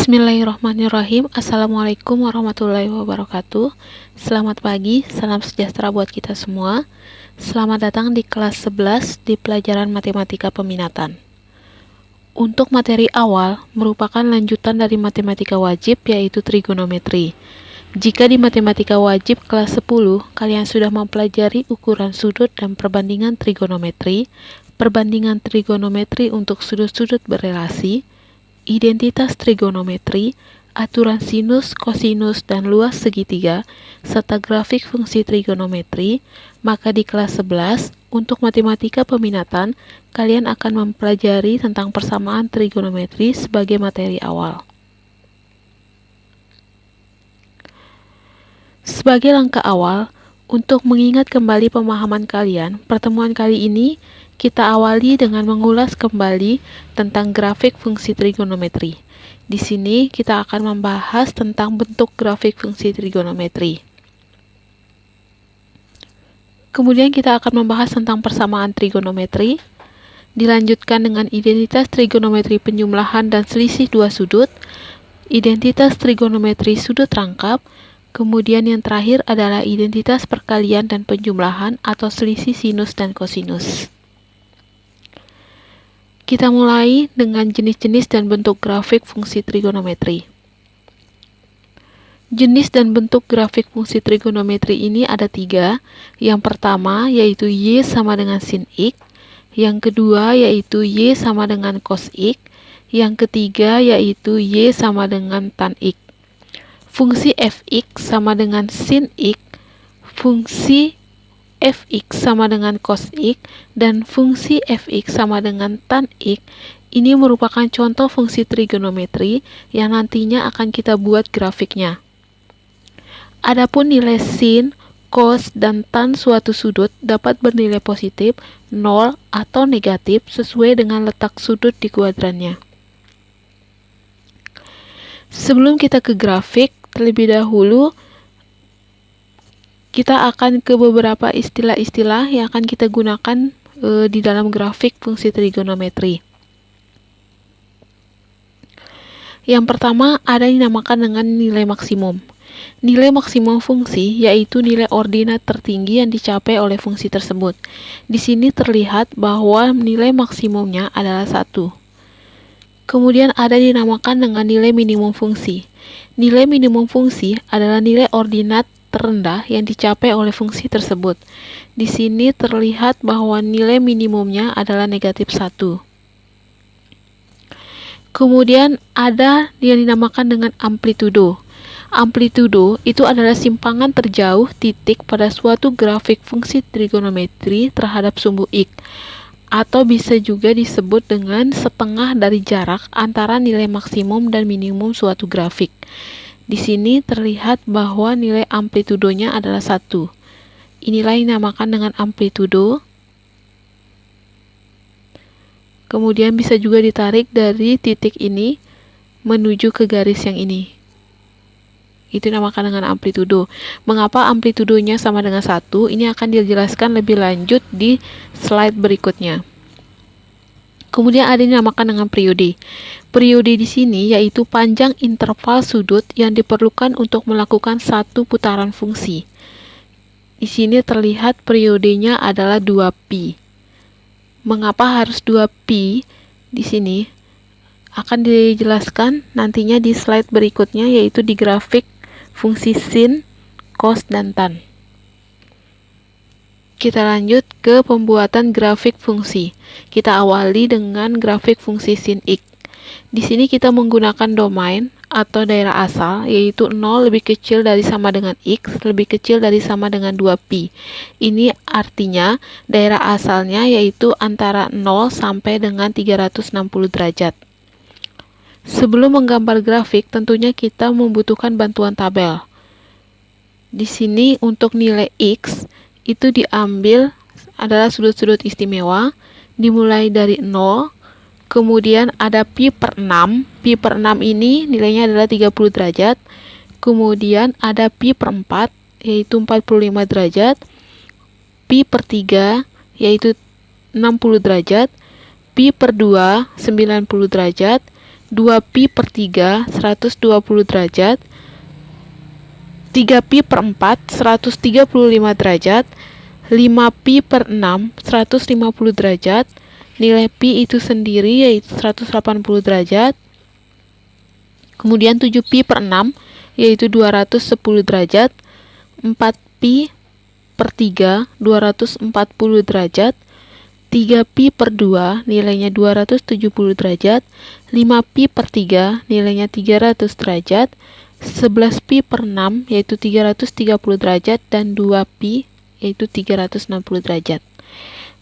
Bismillahirrahmanirrahim. Assalamualaikum warahmatullahi wabarakatuh. Selamat pagi, salam sejahtera buat kita semua. Selamat datang di kelas 11 di pelajaran matematika peminatan. Untuk materi awal merupakan lanjutan dari matematika wajib, yaitu trigonometri. Jika di matematika wajib kelas 10, kalian sudah mempelajari ukuran sudut dan perbandingan trigonometri untuk sudut-sudut berelasi, identitas trigonometri, aturan sinus, kosinus, dan luas segitiga, serta grafik fungsi trigonometri, maka di kelas 11, untuk matematika peminatan, kalian akan mempelajari tentang persamaan trigonometri sebagai materi awal. Sebagai langkah awal, untuk mengingat kembali pemahaman kalian, pertemuan kali ini kita awali dengan mengulas kembali tentang grafik fungsi trigonometri. Di sini kita akan membahas tentang bentuk grafik fungsi trigonometri. Kemudian kita akan membahas tentang persamaan trigonometri. Dilanjutkan dengan identitas trigonometri penjumlahan dan selisih dua sudut, identitas trigonometri sudut rangkap, kemudian yang terakhir adalah identitas perkalian dan penjumlahan atau selisih sinus dan kosinus. Kita mulai dengan jenis-jenis dan bentuk grafik fungsi trigonometri. Jenis dan bentuk grafik fungsi trigonometri ini ada tiga. Yang pertama yaitu Y sama dengan sin X, yang kedua yaitu Y sama dengan cos X, yang ketiga yaitu Y sama dengan tan X. Fungsi fx sama dengan sin X, fungsi fx sama dengan cos x, dan fungsi fx sama dengan tan x. Ini merupakan contoh fungsi trigonometri yang nantinya akan kita buat grafiknya. Adapun nilai sin, cos, dan tan suatu sudut dapat bernilai positif, 0, atau negatif sesuai dengan letak sudut di kuadrannya. Sebelum kita ke grafik, terlebih dahulu kita akan ke beberapa istilah-istilah yang akan kita gunakan di dalam grafik fungsi trigonometri. Yang pertama ada yang dinamakan dengan nilai maksimum. Nilai maksimum fungsi yaitu nilai ordinat tertinggi yang dicapai oleh fungsi tersebut. Di sini terlihat bahwa nilai maksimumnya adalah 1. Kemudian ada yang dinamakan dengan nilai minimum fungsi. Nilai minimum fungsi adalah nilai ordinat terendah yang dicapai oleh fungsi tersebut. Di sini terlihat bahwa nilai minimumnya adalah negatif 1. Kemudian ada yang dinamakan dengan amplitudo. Amplitudo itu adalah simpangan terjauh titik pada suatu grafik fungsi trigonometri terhadap sumbu X, atau bisa juga disebut dengan setengah dari jarak antara nilai maksimum dan minimum suatu grafik. Di sini terlihat bahwa nilai amplitudonya adalah 1. Inilah yang dinamakan dengan amplitudo. Kemudian bisa juga ditarik dari titik ini menuju ke garis yang ini. Itu dinamakan dengan amplitudo. Mengapa amplitudonya sama dengan 1? Ini akan dijelaskan lebih lanjut di slide berikutnya. Kemudian ada yang dinamakan dengan periode. Periode di sini yaitu panjang interval sudut yang diperlukan untuk melakukan satu putaran fungsi. Di sini terlihat periodenya adalah 2π. Mengapa harus 2π? Di sini akan dijelaskan nantinya di slide berikutnya, yaitu di grafik fungsi sin, cos, dan tan. Kita lanjut ke pembuatan grafik fungsi. Kita awali dengan grafik fungsi sin X. Di sini kita menggunakan domain atau daerah asal, yaitu 0 lebih kecil dari sama dengan X, lebih kecil dari sama dengan 2π. Ini artinya daerah asalnya yaitu antara 0 sampai dengan 360 derajat. Sebelum menggambar grafik, tentunya kita membutuhkan bantuan tabel. Di sini untuk nilai X itu diambil adalah sudut-sudut istimewa, dimulai dari 0, kemudian ada pi per 6. Pi per 6 ini nilainya adalah 30 derajat. Kemudian ada pi per 4, yaitu 45 derajat. Pi per 3, yaitu 60 derajat. Pi per 2, 90 derajat. 2pi per 3, 120 derajat, 3pi per 4, 135 derajat, 5pi per 6, 150 derajat, nilai pi itu sendiri yaitu 180 derajat, kemudian 7pi per 6 yaitu 210 derajat, 4pi per 3, 240 derajat, 3pi per 2 nilainya 270 derajat, 5pi per 3 nilainya 300 derajat, 11pi per 6 yaitu 330 derajat, dan 2pi yaitu 360 derajat.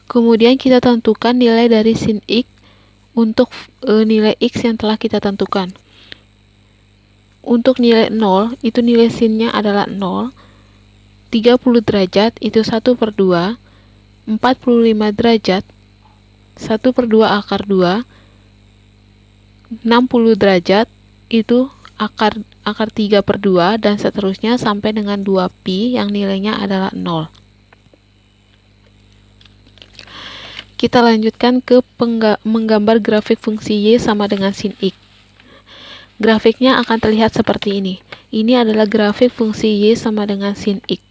Kemudian kita tentukan nilai dari sin X untuk nilai X yang telah kita tentukan. Untuk nilai 0, itu nilai sinnya adalah 0, 30 derajat itu 1 per 2, 45 derajat 1 per 2 akar 2, 60 derajat itu akar 3 per 2, dan seterusnya sampai dengan 2pi yang nilainya adalah 0. Kita lanjutkan ke menggambar grafik fungsi Y sama dengan sin X. Grafiknya akan terlihat seperti ini. Ini adalah grafik fungsi Y sama dengan sin X.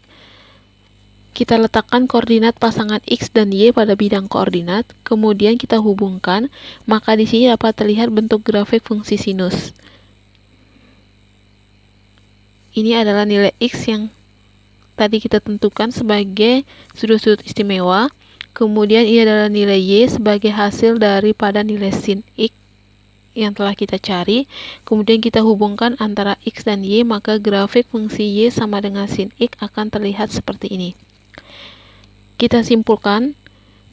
Kita letakkan koordinat pasangan X dan Y pada bidang koordinat, kemudian kita hubungkan, maka di sini dapat terlihat bentuk grafik fungsi sinus. Ini adalah nilai X yang tadi kita tentukan sebagai sudut-sudut istimewa, kemudian ini adalah nilai Y sebagai hasil daripada nilai sin X yang telah kita cari, kemudian kita hubungkan antara X dan Y, maka grafik fungsi Y sama dengan sin X akan terlihat seperti ini. Kita simpulkan,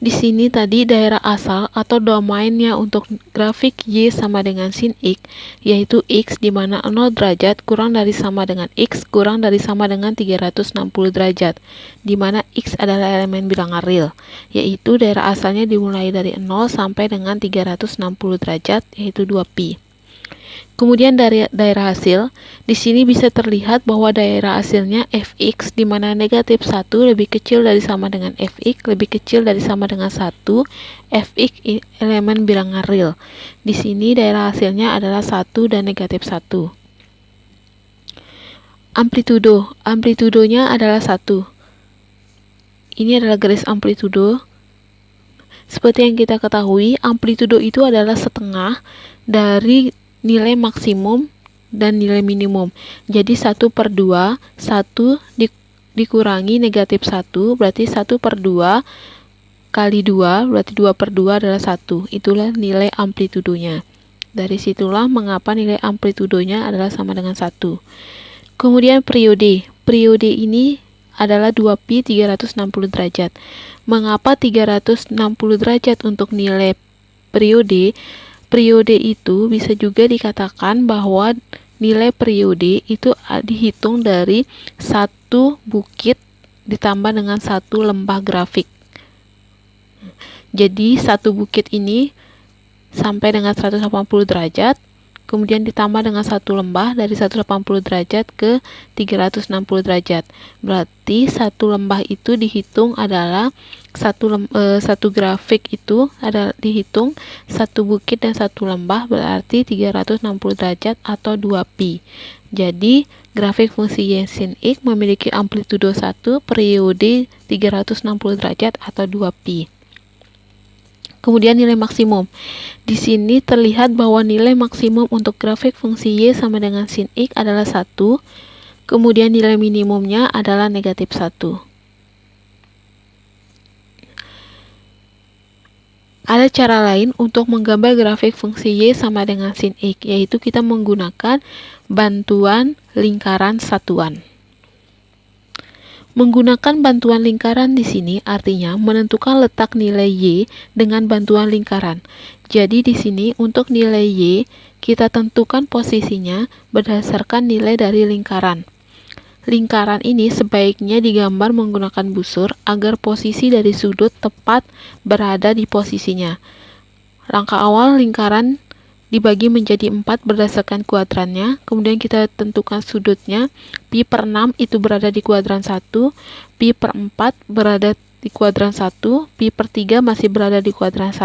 di sini tadi daerah asal atau domainnya untuk grafik Y sama dengan sin X, yaitu X di mana 0 derajat kurang dari sama dengan X kurang dari sama dengan 360 derajat, di mana X adalah elemen bilangan real, yaitu daerah asalnya dimulai dari 0 sampai dengan 360 derajat, yaitu 2pi. Kemudian dari daerah hasil, di sini bisa terlihat bahwa daerah hasilnya fx di mana negatif 1 lebih kecil dari sama dengan fx lebih kecil dari sama dengan 1, fx elemen bilangan real. Di sini daerah hasilnya adalah 1 dan negatif 1. Amplitudonya adalah 1. Ini adalah garis amplitudo. Seperti yang kita ketahui, amplitudo itu adalah setengah dari nilai maksimum dan nilai minimum. Jadi 1 per 2, 1 dikurangi negatif 1, berarti 1 per 2 kali 2, berarti 2 per 2 adalah 1. Itulah nilai amplitudonya. Dari situlah mengapa nilai amplitudonya adalah sama dengan 1. Kemudian periode. Periode ini adalah 2pi 360 derajat. Mengapa 360 derajat untuk nilai periode? Periode itu bisa juga dikatakan bahwa nilai periode itu dihitung dari satu bukit ditambah dengan satu lembah grafik. Jadi satu bukit ini sampai dengan 180 derajat, kemudian ditambah dengan satu lembah dari 180 derajat ke 360 derajat. Berarti satu lembah itu dihitung adalah satu grafik itu ada dihitung satu bukit dan satu lembah, berarti 360 derajat atau 2pi. Jadi grafik fungsi Y sin X memiliki amplitudo 1, periode 360 derajat atau 2pi. Kemudian nilai maksimum. Di sini terlihat bahwa nilai maksimum untuk grafik fungsi Y sama dengan sin X adalah 1, kemudian nilai minimumnya adalah negatif 1. Ada cara lain untuk menggambar grafik fungsi Y sama dengan sin X, yaitu kita menggunakan bantuan lingkaran satuan. Menggunakan bantuan lingkaran di sini artinya menentukan letak nilai Y dengan bantuan lingkaran. Jadi di sini untuk nilai Y kita tentukan posisinya berdasarkan nilai dari lingkaran. Lingkaran ini sebaiknya digambar menggunakan busur agar posisi dari sudut tepat berada di posisinya. Langkah awal lingkaran dibagi menjadi 4 berdasarkan kuadrannya, kemudian kita tentukan sudutnya. Pi per 6 itu berada di kuadran 1, pi per 4 berada di kuadran 1, pi per 3 masih berada di kuadran 1,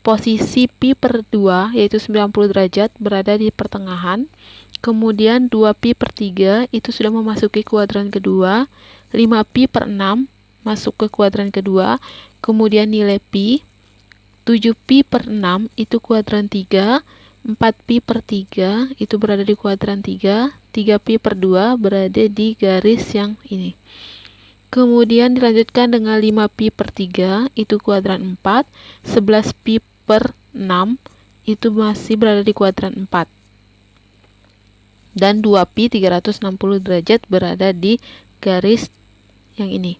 posisi pi per 2 yaitu 90 derajat berada di pertengahan. Kemudian 2pi per 3 itu sudah memasuki kuadran kedua. 5pi per 6 masuk ke kuadran kedua. Kemudian nilai pi 7pi per 6 itu kuadran 3. 4pi per 3 itu berada di kuadran 3. 3pi per 2 berada di garis yang ini. Kemudian dilanjutkan dengan 5pi per 3 itu kuadran 4. 11pi per 6 itu masih berada di kuadran 4. Dan 2pi 360 derajat berada di garis yang ini.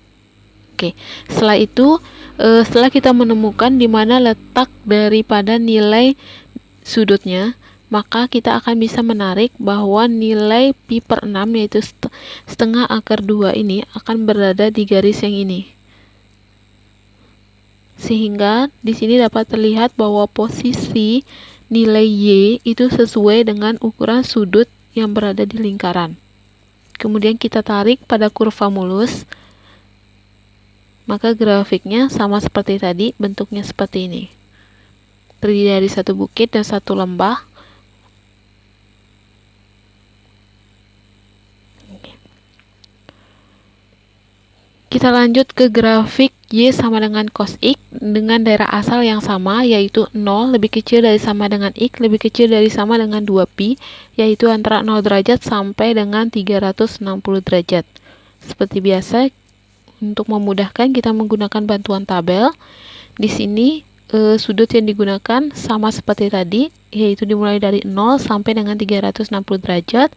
Oke, setelah itu setelah kita menemukan di mana letak daripada nilai sudutnya, maka kita akan bisa menarik bahwa nilai pi per 6 yaitu setengah akar 2 ini akan berada di garis yang ini. Sehingga di sini dapat terlihat bahwa posisi nilai y itu sesuai dengan ukuran sudut yang berada di lingkaran. Kemudian kita tarik pada kurva mulus, maka grafiknya sama seperti tadi, bentuknya seperti ini. Terdiri dari satu bukit dan satu lembah. Kita lanjut ke grafik y sama dengan cos x dengan daerah asal yang sama, yaitu 0 lebih kecil dari sama dengan x lebih kecil dari sama dengan 2pi, yaitu antara 0 derajat sampai dengan 360 derajat. Seperti biasa, untuk memudahkan kita menggunakan bantuan tabel. Di sini sudut yang digunakan sama seperti tadi, yaitu dimulai dari 0 sampai dengan 360 derajat.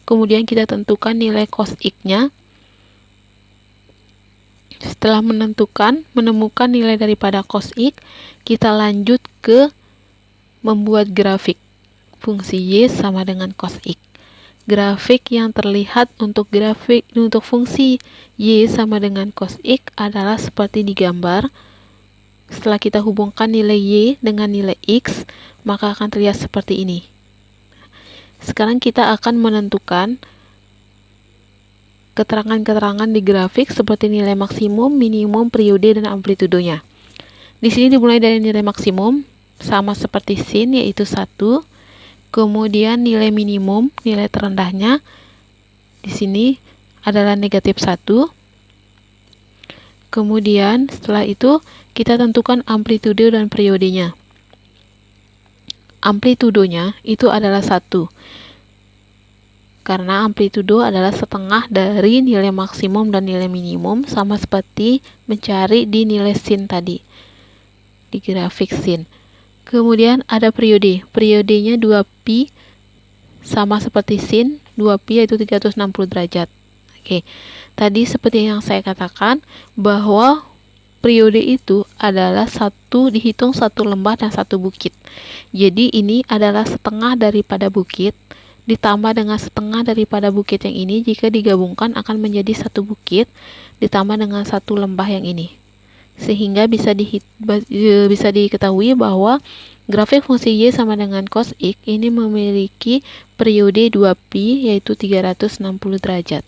Kemudian kita tentukan nilai cos x-nya. Setelah menemukan nilai daripada cos x, kita lanjut ke membuat grafik fungsi y sama dengan cos x. Grafik yang terlihat untuk fungsi y sama dengan cos x adalah seperti di gambar. Setelah kita hubungkan nilai y dengan nilai x, maka akan terlihat seperti ini. Sekarang kita akan menentukan keterangan-keterangan di grafik seperti nilai maksimum, minimum, periode, dan amplitudonya. Di sini dimulai dari nilai maksimum sama seperti sin, yaitu 1. Kemudian nilai minimum, nilai terendahnya di sini adalah negatif 1. Kemudian setelah itu kita tentukan amplitudo dan periodenya. Amplitudonya itu adalah 1. Karena amplitudo adalah setengah dari nilai maksimum dan nilai minimum, sama seperti mencari di nilai sin tadi, di grafik sin. Kemudian ada periode. Periodenya 2pi sama seperti sin, 2pi yaitu 360 derajat. Oke, tadi seperti yang saya katakan bahwa periode itu adalah dihitung satu lembah dan satu bukit. Jadi ini adalah setengah daripada bukit ditambah dengan setengah daripada bukit yang ini, jika digabungkan akan menjadi satu bukit ditambah dengan satu lembah yang ini. Sehingga bisa diketahui bahwa grafik fungsi y sama dengan cos x ini memiliki periode 2pi yaitu 360 derajat.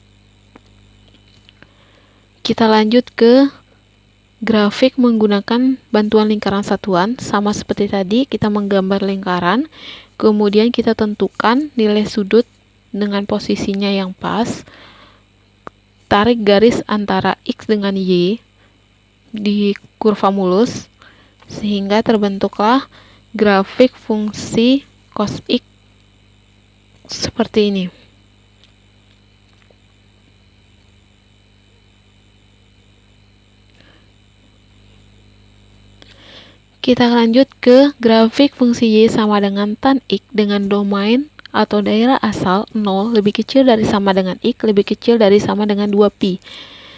Kita lanjut ke grafik menggunakan bantuan lingkaran satuan. Sama seperti tadi, kita menggambar lingkaran, kemudian kita tentukan nilai sudut dengan posisinya yang pas, tarik garis antara x dengan y di kurva mulus, sehingga terbentuklah grafik fungsi cos x seperti ini. Kita lanjut ke grafik fungsi y sama dengan tan x dengan domain atau daerah asal 0 lebih kecil dari sama dengan x lebih kecil dari sama dengan 2pi.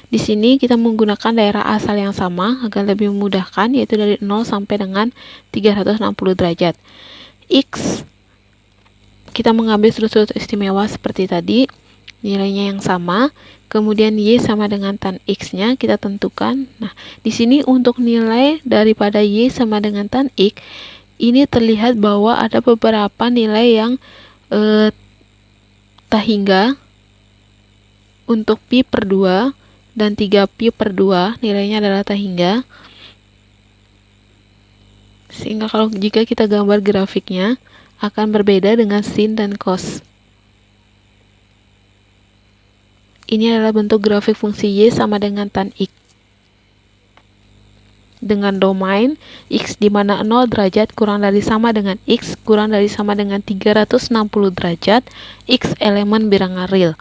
Di sini kita menggunakan daerah asal yang sama agar lebih memudahkan, yaitu dari 0 sampai dengan 360 derajat. X kita mengambil sudut-sudut istimewa seperti tadi, nilainya yang sama. Kemudian y sama dengan tan x-nya kita tentukan. Nah, di sini untuk nilai daripada y sama dengan tan x, ini terlihat bahwa ada beberapa nilai yang tak hingga. Untuk pi per 2 dan 3pi per 2 nilainya adalah tak hingga. Sehingga jika kita gambar grafiknya akan berbeda dengan sin dan cos. Ini adalah bentuk grafik fungsi y sama dengan tan x. Dengan domain x di mana 0 derajat kurang dari sama dengan x kurang dari sama dengan 360 derajat, x elemen bilangan real.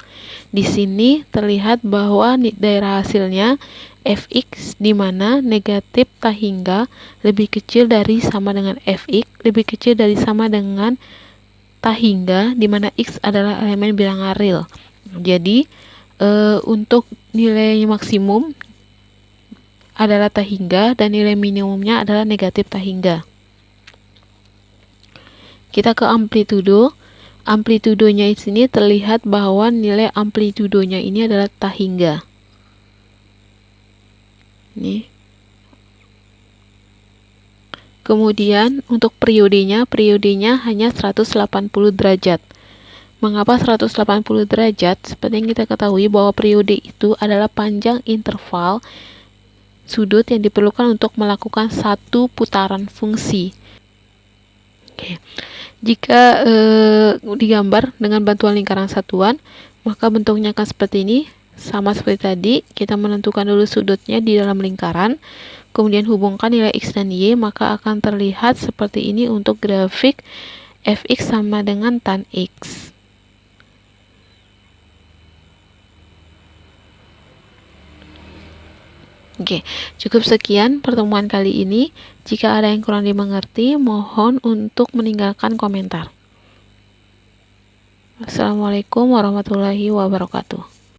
Di sini terlihat bahwa daerah hasilnya fx di mana negatif tahingga lebih kecil dari sama dengan fx lebih kecil dari sama dengan tahingga di mana x adalah elemen bilangan real. Jadi untuk nilai maksimum adalah tahingga dan nilai minimumnya adalah negatif tahingga. Kita ke amplitudo. Amplitudonya di sini terlihat bahwa nilai amplitudonya ini adalah tahingga. Nih. Kemudian untuk periodenya hanya 180 derajat. Mengapa 180 derajat? Seperti yang kita ketahui bahwa periode itu adalah panjang interval sudut yang diperlukan untuk melakukan satu putaran fungsi. Oke. Jika digambar dengan bantuan lingkaran satuan, maka bentuknya akan seperti ini. Sama seperti tadi, kita menentukan dulu sudutnya di dalam lingkaran, kemudian hubungkan nilai x dan y, maka akan terlihat seperti ini untuk grafik fx sama dengan tan x. Oke, cukup sekian pertemuan kali ini. Jika ada yang kurang dimengerti, mohon untuk meninggalkan komentar. Assalamualaikum warahmatullahi wabarakatuh.